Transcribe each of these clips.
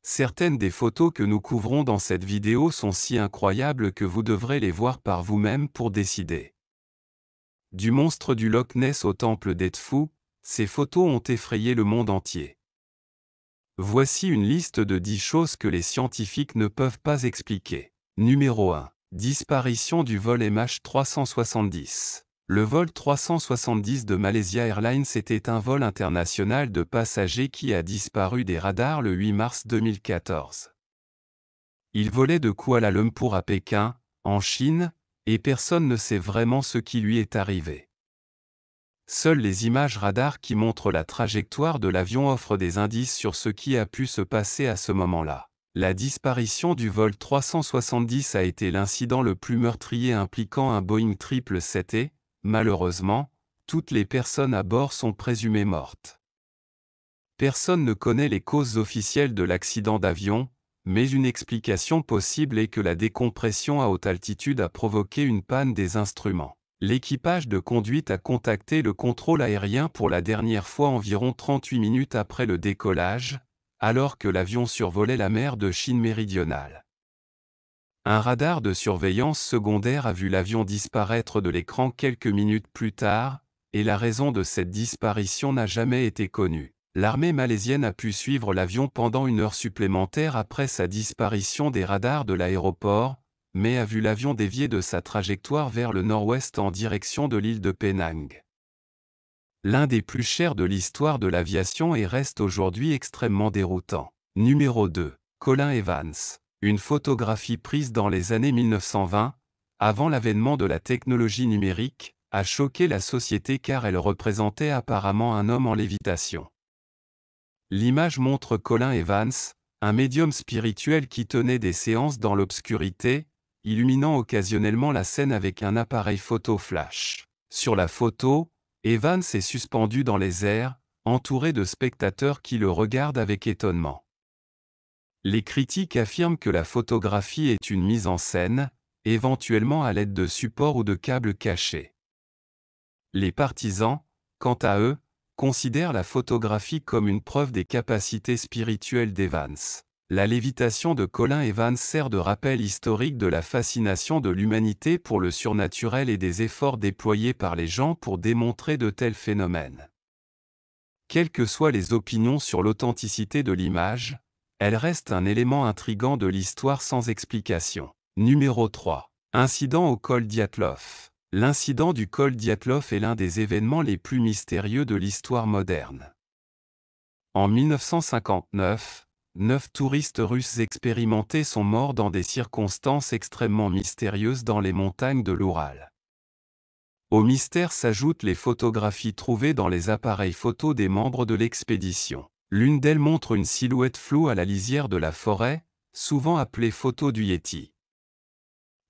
Certaines des photos que nous couvrons dans cette vidéo sont si incroyables que vous devrez les voir par vous-même pour décider. Du monstre du Loch Ness au temple d'Edfu, ces photos ont effrayé le monde entier. Voici une liste de 10 choses que les scientifiques ne peuvent pas expliquer. Numéro 1. Disparition du vol MH370. Le vol 370 de Malaysia Airlines était un vol international de passagers qui a disparu des radars le 8 mars 2014. Il volait de Kuala Lumpur à Pékin, en Chine, et personne ne sait vraiment ce qui lui est arrivé. Seules les images radar qui montrent la trajectoire de l'avion offrent des indices sur ce qui a pu se passer à ce moment-là. La disparition du vol 370 a été l'incident le plus meurtrier impliquant un Boeing 777 et, malheureusement, toutes les personnes à bord sont présumées mortes. Personne ne connaît les causes officielles de l'accident d'avion, mais une explication possible est que la décompression à haute altitude a provoqué une panne des instruments. L'équipage de conduite a contacté le contrôle aérien pour la dernière fois environ 38 minutes après le décollage, alors que l'avion survolait la mer de Chine méridionale. Un radar de surveillance secondaire a vu l'avion disparaître de l'écran quelques minutes plus tard, et la raison de cette disparition n'a jamais été connue. L'armée malaisienne a pu suivre l'avion pendant une heure supplémentaire après sa disparition des radars de l'aéroport, mais a vu l'avion dévier de sa trajectoire vers le nord-ouest en direction de l'île de Penang. L'un des plus chers de l'histoire de l'aviation et reste aujourd'hui extrêmement déroutant. Numéro 2. Colin Evans. Une photographie prise dans les années 1920, avant l'avènement de la technologie numérique, a choqué la société car elle représentait apparemment un homme en lévitation. L'image montre Colin Evans, un médium spirituel qui tenait des séances dans l'obscurité, illuminant occasionnellement la scène avec un appareil photo flash. Sur la photo, Evans est suspendu dans les airs, entouré de spectateurs qui le regardent avec étonnement. Les critiques affirment que la photographie est une mise en scène, éventuellement à l'aide de supports ou de câbles cachés. Les partisans, quant à eux, considèrent la photographie comme une preuve des capacités spirituelles d'Evans. La lévitation de Colin Evans sert de rappel historique de la fascination de l'humanité pour le surnaturel et des efforts déployés par les gens pour démontrer de tels phénomènes. Quelles que soient les opinions sur l'authenticité de l'image, elle reste un élément intrigant de l'histoire sans explication. Numéro 3. Incident au col Dyatlov. L'incident du col Dyatlov est l'un des événements les plus mystérieux de l'histoire moderne. En 1959, 9 touristes russes expérimentés sont morts dans des circonstances extrêmement mystérieuses dans les montagnes de l'Oural. Au mystère s'ajoutent les photographies trouvées dans les appareils photo des membres de l'expédition. L'une d'elles montre une silhouette floue à la lisière de la forêt, souvent appelée photo du Yéti.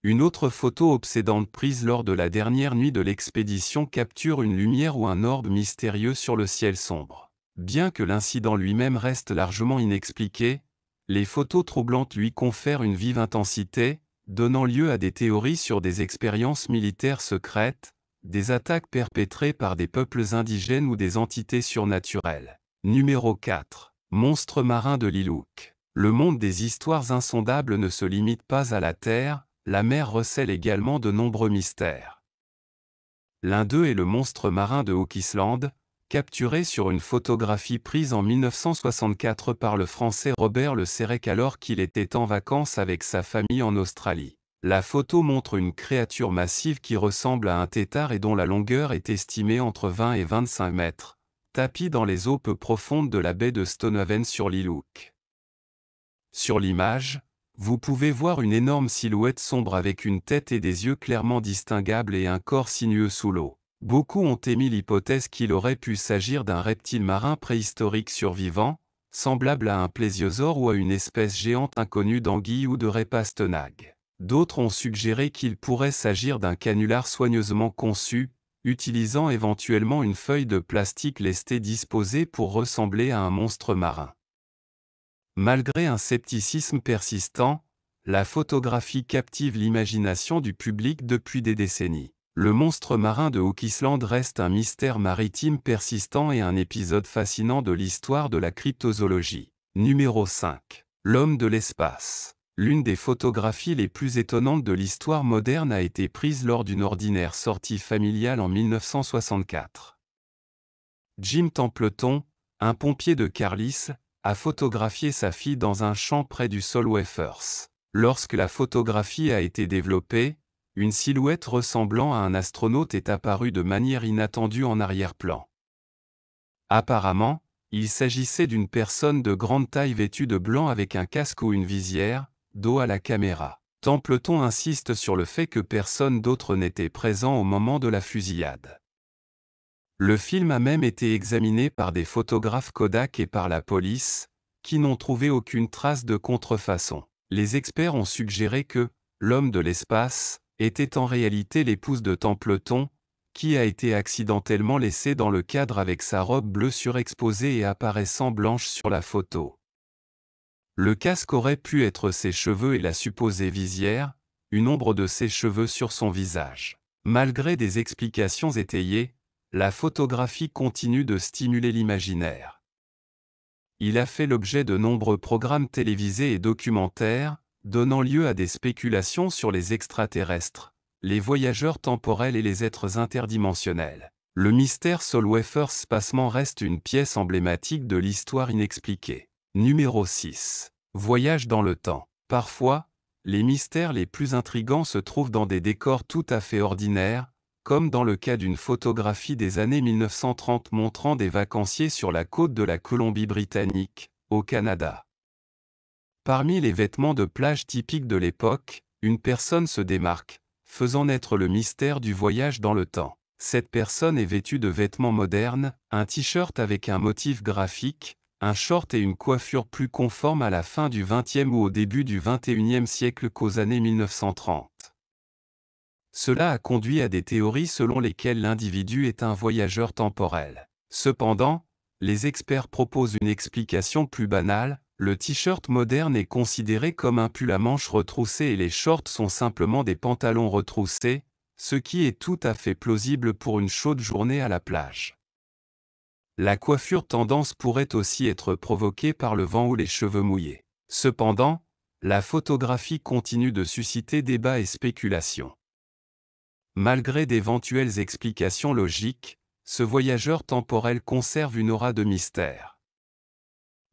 Une autre photo obsédante prise lors de la dernière nuit de l'expédition capture une lumière ou un orbe mystérieux sur le ciel sombre. Bien que l'incident lui-même reste largement inexpliqué, les photos troublantes lui confèrent une vive intensité, donnant lieu à des théories sur des expériences militaires secrètes, des attaques perpétrées par des peuples indigènes ou des entités surnaturelles. Numéro 4. Monstre marin de l'Ilouk. Le monde des histoires insondables ne se limite pas à la Terre, la mer recèle également de nombreux mystères. L'un d'eux est le monstre marin de Hawk Island, capturé sur une photographie prise en 1964 par le Français Robert Le Sérec alors qu'il était en vacances avec sa famille en Australie. La photo montre une créature massive qui ressemble à un tétard et dont la longueur est estimée entre 20 et 25 mètres, tapie dans les eaux peu profondes de la baie de Stonehaven sur l'Ilouk. Sur l'image, vous pouvez voir une énorme silhouette sombre avec une tête et des yeux clairement distinguables et un corps sinueux sous l'eau. Beaucoup ont émis l'hypothèse qu'il aurait pu s'agir d'un reptile marin préhistorique survivant, semblable à un plésiosaure ou à une espèce géante inconnue d'anguille ou de répastonnag. D'autres ont suggéré qu'il pourrait s'agir d'un canular soigneusement conçu, utilisant éventuellement une feuille de plastique lestée disposée pour ressembler à un monstre marin. Malgré un scepticisme persistant, la photographie captive l'imagination du public depuis des décennies. Le monstre marin de Hawk Island reste un mystère maritime persistant et un épisode fascinant de l'histoire de la cryptozoologie. Numéro 5. L'homme de l'espace. L'une des photographies les plus étonnantes de l'histoire moderne a été prise lors d'une ordinaire sortie familiale en 1964. Jim Templeton, un pompier de Carlisle, a photographié sa fille dans un champ près du Solway-Firth. Lorsque la photographie a été développée, une silhouette ressemblant à un astronaute est apparue de manière inattendue en arrière-plan. Apparemment, il s'agissait d'une personne de grande taille vêtue de blanc avec un casque ou une visière, dos à la caméra. Templeton insiste sur le fait que personne d'autre n'était présent au moment de la fusillade. Le film a même été examiné par des photographes Kodak et par la police, qui n'ont trouvé aucune trace de contrefaçon. Les experts ont suggéré que l'homme de l'espace était en réalité l'épouse de Templeton, qui a été accidentellement laissée dans le cadre avec sa robe bleue surexposée et apparaissant blanche sur la photo. Le casque aurait pu être ses cheveux et la supposée visière, une ombre de ses cheveux sur son visage. Malgré des explications étayées, la photographie continue de stimuler l'imaginaire. Il a fait l'objet de nombreux programmes télévisés et documentaires, donnant lieu à des spéculations sur les extraterrestres, les voyageurs temporels et les êtres interdimensionnels. Le mystère Solway-Firth spacement reste une pièce emblématique de l'histoire inexpliquée. Numéro 6. Voyage dans le temps. Parfois, les mystères les plus intrigants se trouvent dans des décors tout à fait ordinaires, comme dans le cas d'une photographie des années 1930 montrant des vacanciers sur la côte de la Colombie-Britannique, au Canada. Parmi les vêtements de plage typiques de l'époque, une personne se démarque, faisant naître le mystère du voyage dans le temps. Cette personne est vêtue de vêtements modernes, un t-shirt avec un motif graphique, un short et une coiffure plus conforme à la fin du XXe ou au début du XXIe siècle qu'aux années 1930. Cela a conduit à des théories selon lesquelles l'individu est un voyageur temporel. Cependant, les experts proposent une explication plus banale. Le t-shirt moderne est considéré comme un pull à manches retroussées et les shorts sont simplement des pantalons retroussés, ce qui est tout à fait plausible pour une chaude journée à la plage. La coiffure tendance pourrait aussi être provoquée par le vent ou les cheveux mouillés. Cependant, la photographie continue de susciter débats et spéculations. Malgré d'éventuelles explications logiques, ce voyageur temporel conserve une aura de mystère.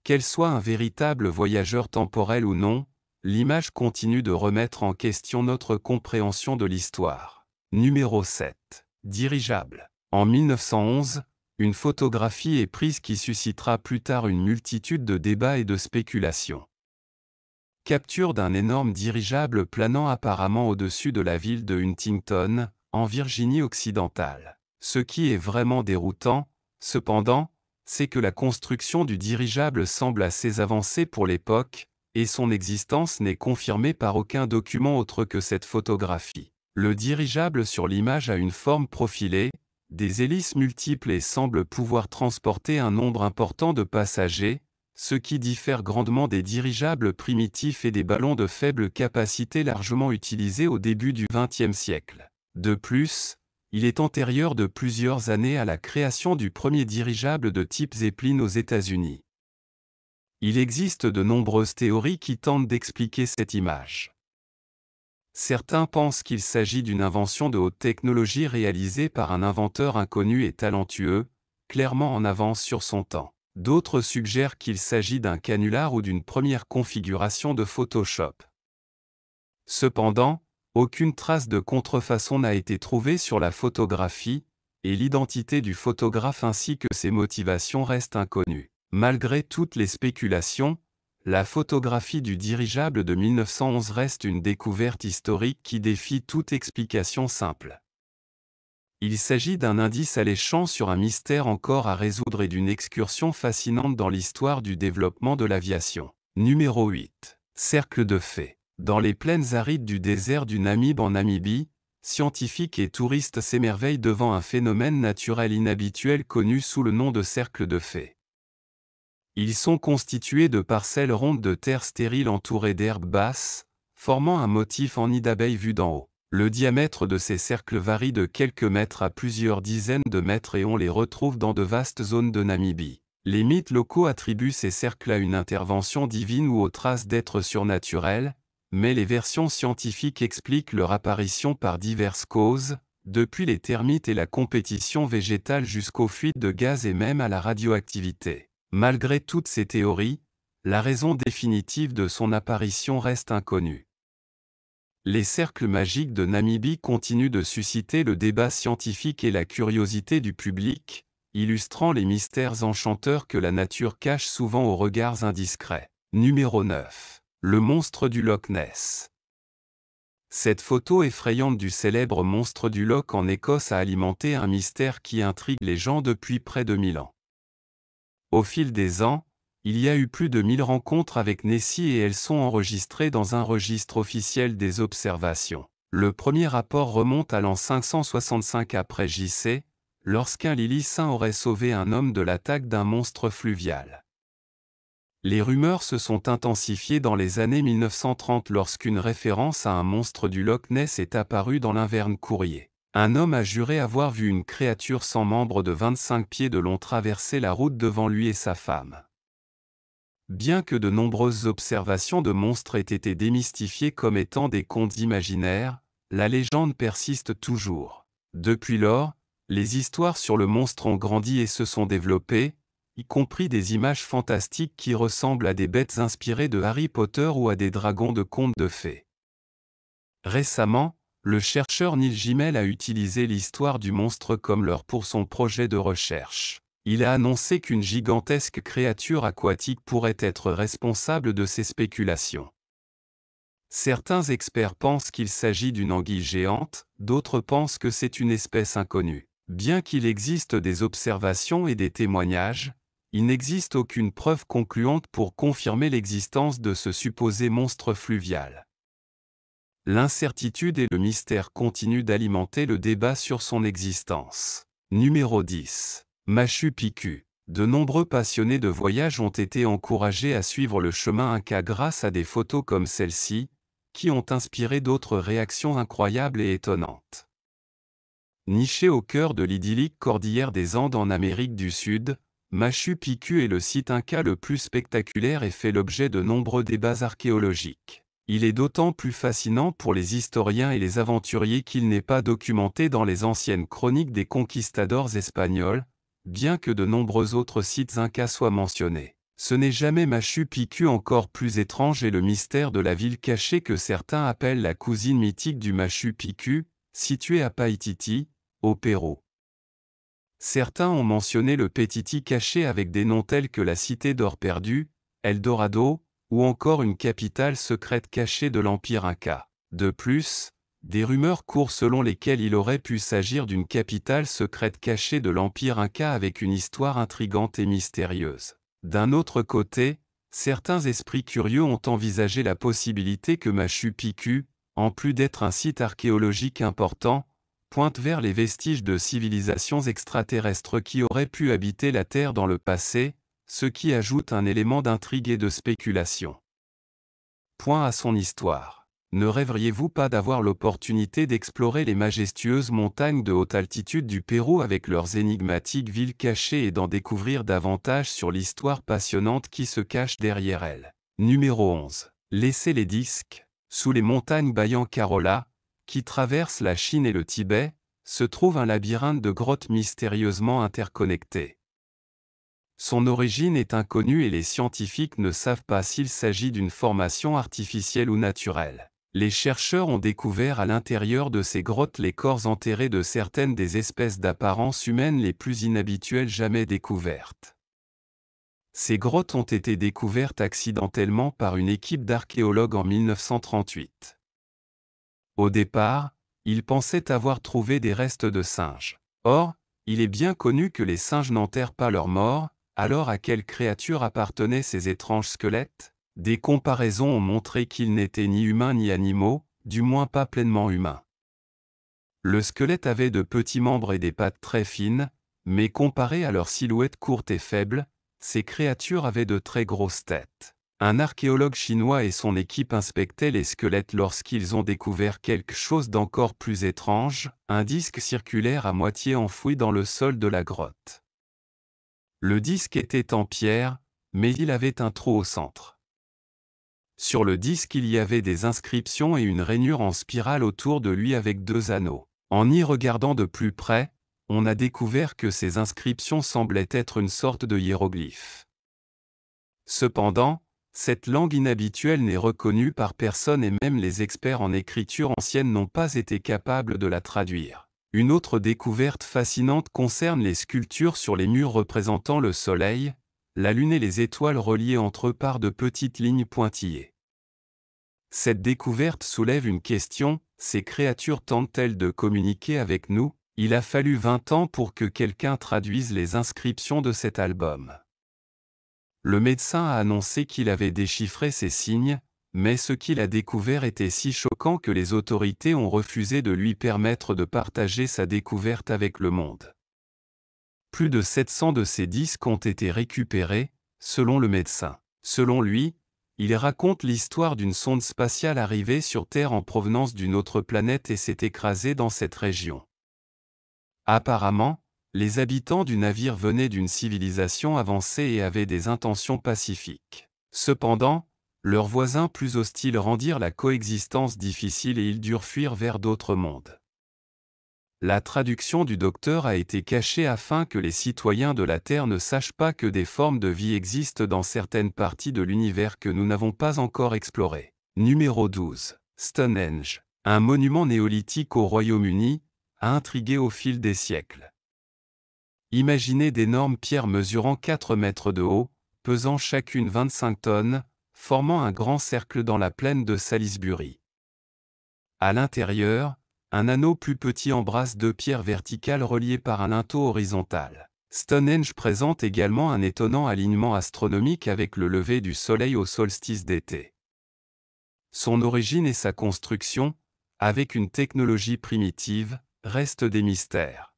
Qu'elle soit un véritable voyageur temporel ou non, l'image continue de remettre en question notre compréhension de l'histoire. Numéro 7. Dirigeable. En 1911, une photographie est prise qui suscitera plus tard une multitude de débats et de spéculations. Capture d'un énorme dirigeable planant apparemment au-dessus de la ville de Huntington, en Virginie occidentale. Ce qui est vraiment déroutant, cependant, c'est que la construction du dirigeable semble assez avancée pour l'époque, et son existence n'est confirmée par aucun document autre que cette photographie. Le dirigeable sur l'image a une forme profilée, des hélices multiples et semble pouvoir transporter un nombre important de passagers, ce qui diffère grandement des dirigeables primitifs et des ballons de faible capacité largement utilisés au début du XXe siècle. De plus, il est antérieur de plusieurs années à la création du premier dirigeable de type Zeppelin aux États-Unis. Il existe de nombreuses théories qui tentent d'expliquer cette image. Certains pensent qu'il s'agit d'une invention de haute technologie réalisée par un inventeur inconnu et talentueux, clairement en avance sur son temps. D'autres suggèrent qu'il s'agit d'un canular ou d'une première configuration de Photoshop. Cependant, aucune trace de contrefaçon n'a été trouvée sur la photographie, et l'identité du photographe ainsi que ses motivations restent inconnues. Malgré toutes les spéculations, la photographie du dirigeable de 1911 reste une découverte historique qui défie toute explication simple. Il s'agit d'un indice alléchant sur un mystère encore à résoudre et d'une excursion fascinante dans l'histoire du développement de l'aviation. Numéro 8. Cercle de fées. Dans les plaines arides du désert du Namib en Namibie, scientifiques et touristes s'émerveillent devant un phénomène naturel inhabituel connu sous le nom de cercle de fées. Ils sont constitués de parcelles rondes de terre stérile entourées d'herbes basses, formant un motif en nid d'abeilles vu d'en haut. Le diamètre de ces cercles varie de quelques mètres à plusieurs dizaines de mètres et on les retrouve dans de vastes zones de Namibie. Les mythes locaux attribuent ces cercles à une intervention divine ou aux traces d'êtres surnaturels, mais les versions scientifiques expliquent leur apparition par diverses causes, depuis les termites et la compétition végétale jusqu'aux fuites de gaz et même à la radioactivité. Malgré toutes ces théories, la raison définitive de son apparition reste inconnue. Les cercles magiques de Namibie continuent de susciter le débat scientifique et la curiosité du public, illustrant les mystères enchanteurs que la nature cache souvent aux regards indiscrets. Numéro 9. Le monstre du Loch Ness. Cette photo effrayante du célèbre monstre du Loch en Écosse a alimenté un mystère qui intrigue les gens depuis près de 1000 ans. Au fil des ans, il y a eu plus de 1000 rencontres avec Nessie et elles sont enregistrées dans un registre officiel des observations. Le premier rapport remonte à l'an 565 après JC, lorsqu'un Lillien aurait sauvé un homme de l'attaque d'un monstre fluvial. Les rumeurs se sont intensifiées dans les années 1930 lorsqu'une référence à un monstre du Loch Ness est apparue dans l'Inverne Courrier. Un homme a juré avoir vu une créature sans membre de 25 pieds de long traverser la route devant lui et sa femme. Bien que de nombreuses observations de monstres aient été démystifiées comme étant des contes imaginaires, la légende persiste toujours. Depuis lors, les histoires sur le monstre ont grandi et se sont développées, y compris des images fantastiques qui ressemblent à des bêtes inspirées de Harry Potter ou à des dragons de contes de fées. Récemment, le chercheur Neil Gemmell a utilisé l'histoire du monstre comme leurre pour son projet de recherche. Il a annoncé qu'une gigantesque créature aquatique pourrait être responsable de ces spéculations. Certains experts pensent qu'il s'agit d'une anguille géante, d'autres pensent que c'est une espèce inconnue. Bien qu'il existe des observations et des témoignages, il n'existe aucune preuve concluante pour confirmer l'existence de ce supposé monstre fluvial. L'incertitude et le mystère continuent d'alimenter le débat sur son existence. Numéro 10. Machu Picchu. De nombreux passionnés de voyage ont été encouragés à suivre le chemin Inca grâce à des photos comme celle-ci, qui ont inspiré d'autres réactions incroyables et étonnantes. Niché au cœur de l'idyllique cordillère des Andes en Amérique du Sud, Machu Picchu est le site Inca le plus spectaculaire et fait l'objet de nombreux débats archéologiques. Il est d'autant plus fascinant pour les historiens et les aventuriers qu'il n'est pas documenté dans les anciennes chroniques des conquistadors espagnols, bien que de nombreux autres sites Incas soient mentionnés. Ce n'est jamais Machu Picchu. Encore plus étrange est le mystère de la ville cachée que certains appellent la cousine mythique du Machu Picchu, située à Paititi, au Pérou. Certains ont mentionné le Paititi caché avec des noms tels que la Cité d'Or perdue, El Dorado, ou encore une capitale secrète cachée de l'Empire Inca. De plus, des rumeurs courent selon lesquelles il aurait pu s'agir d'une capitale secrète cachée de l'Empire Inca avec une histoire intrigante et mystérieuse. D'un autre côté, certains esprits curieux ont envisagé la possibilité que Machu Picchu, en plus d'être un site archéologique important, pointe vers les vestiges de civilisations extraterrestres qui auraient pu habiter la Terre dans le passé, ce qui ajoute un élément d'intrigue et de spéculation. Point à son histoire. Ne rêveriez-vous pas d'avoir l'opportunité d'explorer les majestueuses montagnes de haute altitude du Pérou avec leurs énigmatiques villes cachées et d'en découvrir davantage sur l'histoire passionnante qui se cache derrière elles? Numéro 11. Laissez les disques. Sous les montagnes Bayan-Carola, qui traversent la Chine et le Tibet, se trouve un labyrinthe de grottes mystérieusement interconnectées. Son origine est inconnue et les scientifiques ne savent pas s'il s'agit d'une formation artificielle ou naturelle. Les chercheurs ont découvert à l'intérieur de ces grottes les corps enterrés de certaines des espèces d'apparence humaine les plus inhabituelles jamais découvertes. Ces grottes ont été découvertes accidentellement par une équipe d'archéologues en 1938. Au départ, ils pensaient avoir trouvé des restes de singes. Or, il est bien connu que les singes n'enterrent pas leurs morts. Alors à quelle créature appartenaient ces étranges squelettes? Des comparaisons ont montré qu'ils n'étaient ni humains ni animaux, du moins pas pleinement humains. Le squelette avait de petits membres et des pattes très fines, mais comparé à leur silhouette courte et faible, ces créatures avaient de très grosses têtes. Un archéologue chinois et son équipe inspectaient les squelettes lorsqu'ils ont découvert quelque chose d'encore plus étrange, un disque circulaire à moitié enfoui dans le sol de la grotte. Le disque était en pierre, mais il avait un trou au centre. Sur le disque il y avait des inscriptions et une rainure en spirale autour de lui avec 2 anneaux. En y regardant de plus près, on a découvert que ces inscriptions semblaient être une sorte de hiéroglyphe. Cependant, cette langue inhabituelle n'est reconnue par personne et même les experts en écriture ancienne n'ont pas été capables de la traduire. Une autre découverte fascinante concerne les sculptures sur les murs représentant le soleil, la lune et les étoiles reliées entre eux par de petites lignes pointillées. Cette découverte soulève une question, ces créatures tentent-elles de communiquer avec nous? Il a fallu 20 ans pour que quelqu'un traduise les inscriptions de cet album. Le médecin a annoncé qu'il avait déchiffré ces signes, mais ce qu'il a découvert était si choquant que les autorités ont refusé de lui permettre de partager sa découverte avec le monde. Plus de 700 de ces disques ont été récupérés, selon le médecin. Selon lui, il raconte l'histoire d'une sonde spatiale arrivée sur Terre en provenance d'une autre planète et s'est écrasée dans cette région. Apparemment, les habitants du navire venaient d'une civilisation avancée et avaient des intentions pacifiques. Cependant, leurs voisins plus hostiles rendirent la coexistence difficile et ils durent fuir vers d'autres mondes. La traduction du docteur a été cachée afin que les citoyens de la Terre ne sachent pas que des formes de vie existent dans certaines parties de l'univers que nous n'avons pas encore explorées. Numéro 12. Stonehenge. Un monument néolithique au Royaume-Uni, a intrigué au fil des siècles. Imaginez d'énormes pierres mesurant 4 mètres de haut, pesant chacune 25 tonnes, formant un grand cercle dans la plaine de Salisbury. À l'intérieur, un anneau plus petit embrasse 2 pierres verticales reliées par un linteau horizontal. Stonehenge présente également un étonnant alignement astronomique avec le lever du soleil au solstice d'été. Son origine et sa construction, avec une technologie primitive, restent des mystères.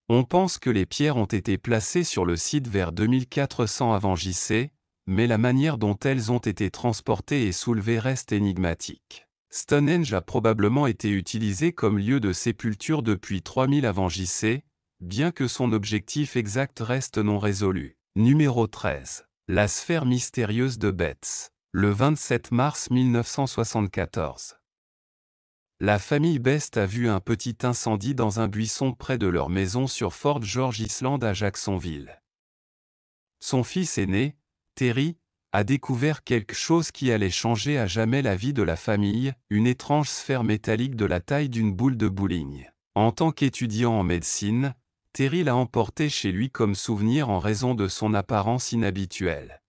On pense que les pierres ont été placées sur le site vers 2400 avant JC, mais la manière dont elles ont été transportées et soulevées reste énigmatique. Stonehenge a probablement été utilisé comme lieu de sépulture depuis 3000 avant JC, bien que son objectif exact reste non résolu. Numéro 13. La sphère mystérieuse de Betz. Le 27 mars 1974. La famille Best a vu un petit incendie dans un buisson près de leur maison sur Fort George Island à Jacksonville. Son fils aîné, Terry, a découvert quelque chose qui allait changer à jamais la vie de la famille, une étrange sphère métallique de la taille d'une boule de bowling. En tant qu'étudiant en médecine, Terry l'a emporté chez lui comme souvenir en raison de son apparence inhabituelle.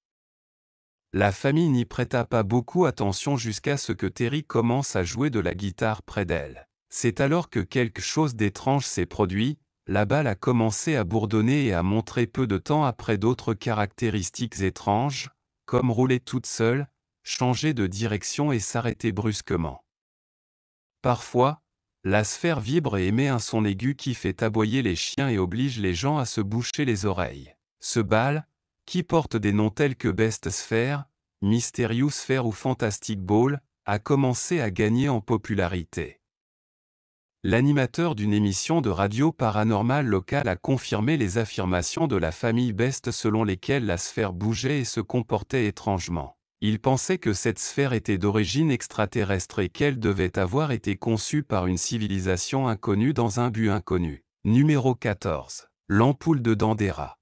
La famille n'y prêta pas beaucoup attention jusqu'à ce que Terry commence à jouer de la guitare près d'elle. C'est alors que quelque chose d'étrange s'est produit, la balle a commencé à bourdonner et à montrer peu de temps après d'autres caractéristiques étranges, comme rouler toute seule, changer de direction et s'arrêter brusquement. Parfois, la sphère vibre et émet un son aigu qui fait aboyer les chiens et oblige les gens à se boucher les oreilles. Ce bal, qui porte des noms tels que Best Sphere, Mysterious Sphere ou Fantastic Ball, a commencé à gagner en popularité. L'animateur d'une émission de radio paranormale locale a confirmé les affirmations de la famille Best selon lesquelles la sphère bougeait et se comportait étrangement. Il pensait que cette sphère était d'origine extraterrestre et qu'elle devait avoir été conçue par une civilisation inconnue dans un but inconnu. Numéro 14. L'ampoule de Dendera.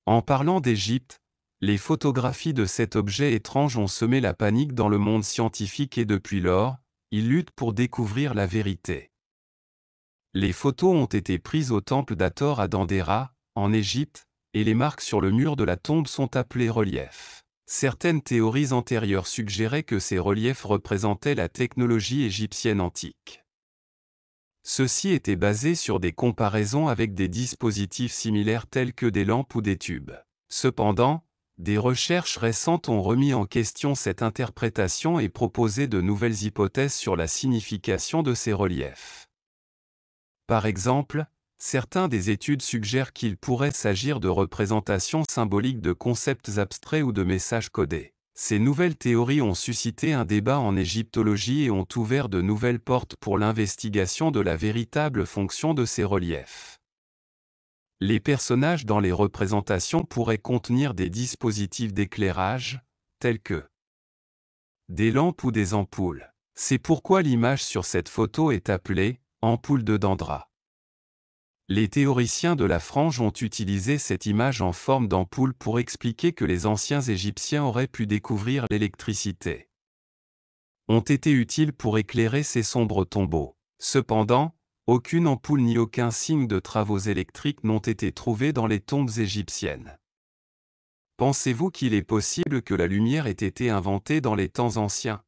En parlant d'Égypte, les photographies de cet objet étrange ont semé la panique dans le monde scientifique et depuis lors, ils luttent pour découvrir la vérité. Les photos ont été prises au temple d'Hathor à Dendera, en Égypte, et les marques sur le mur de la tombe sont appelées reliefs. Certaines théories antérieures suggéraient que ces reliefs représentaient la technologie égyptienne antique. Ceux-ci étaient basés sur des comparaisons avec des dispositifs similaires tels que des lampes ou des tubes. Cependant, des recherches récentes ont remis en question cette interprétation et proposé de nouvelles hypothèses sur la signification de ces reliefs. Par exemple, certaines des études suggèrent qu'il pourrait s'agir de représentations symboliques de concepts abstraits ou de messages codés. Ces nouvelles théories ont suscité un débat en égyptologie et ont ouvert de nouvelles portes pour l'investigation de la véritable fonction de ces reliefs. Les personnages dans les représentations pourraient contenir des dispositifs d'éclairage, tels que des lampes ou des ampoules. C'est pourquoi l'image sur cette photo est appelée « ampoule de Dendra ». Les théoriciens de la frange ont utilisé cette image en forme d'ampoule pour expliquer que les anciens Égyptiens auraient pu découvrir l'électricité. Ont été utiles pour éclairer ces sombres tombeaux. Cependant, aucune ampoule ni aucun signe de travaux électriques n'ont été trouvés dans les tombes égyptiennes. Pensez-vous qu'il est possible que la lumière ait été inventée dans les temps anciens ?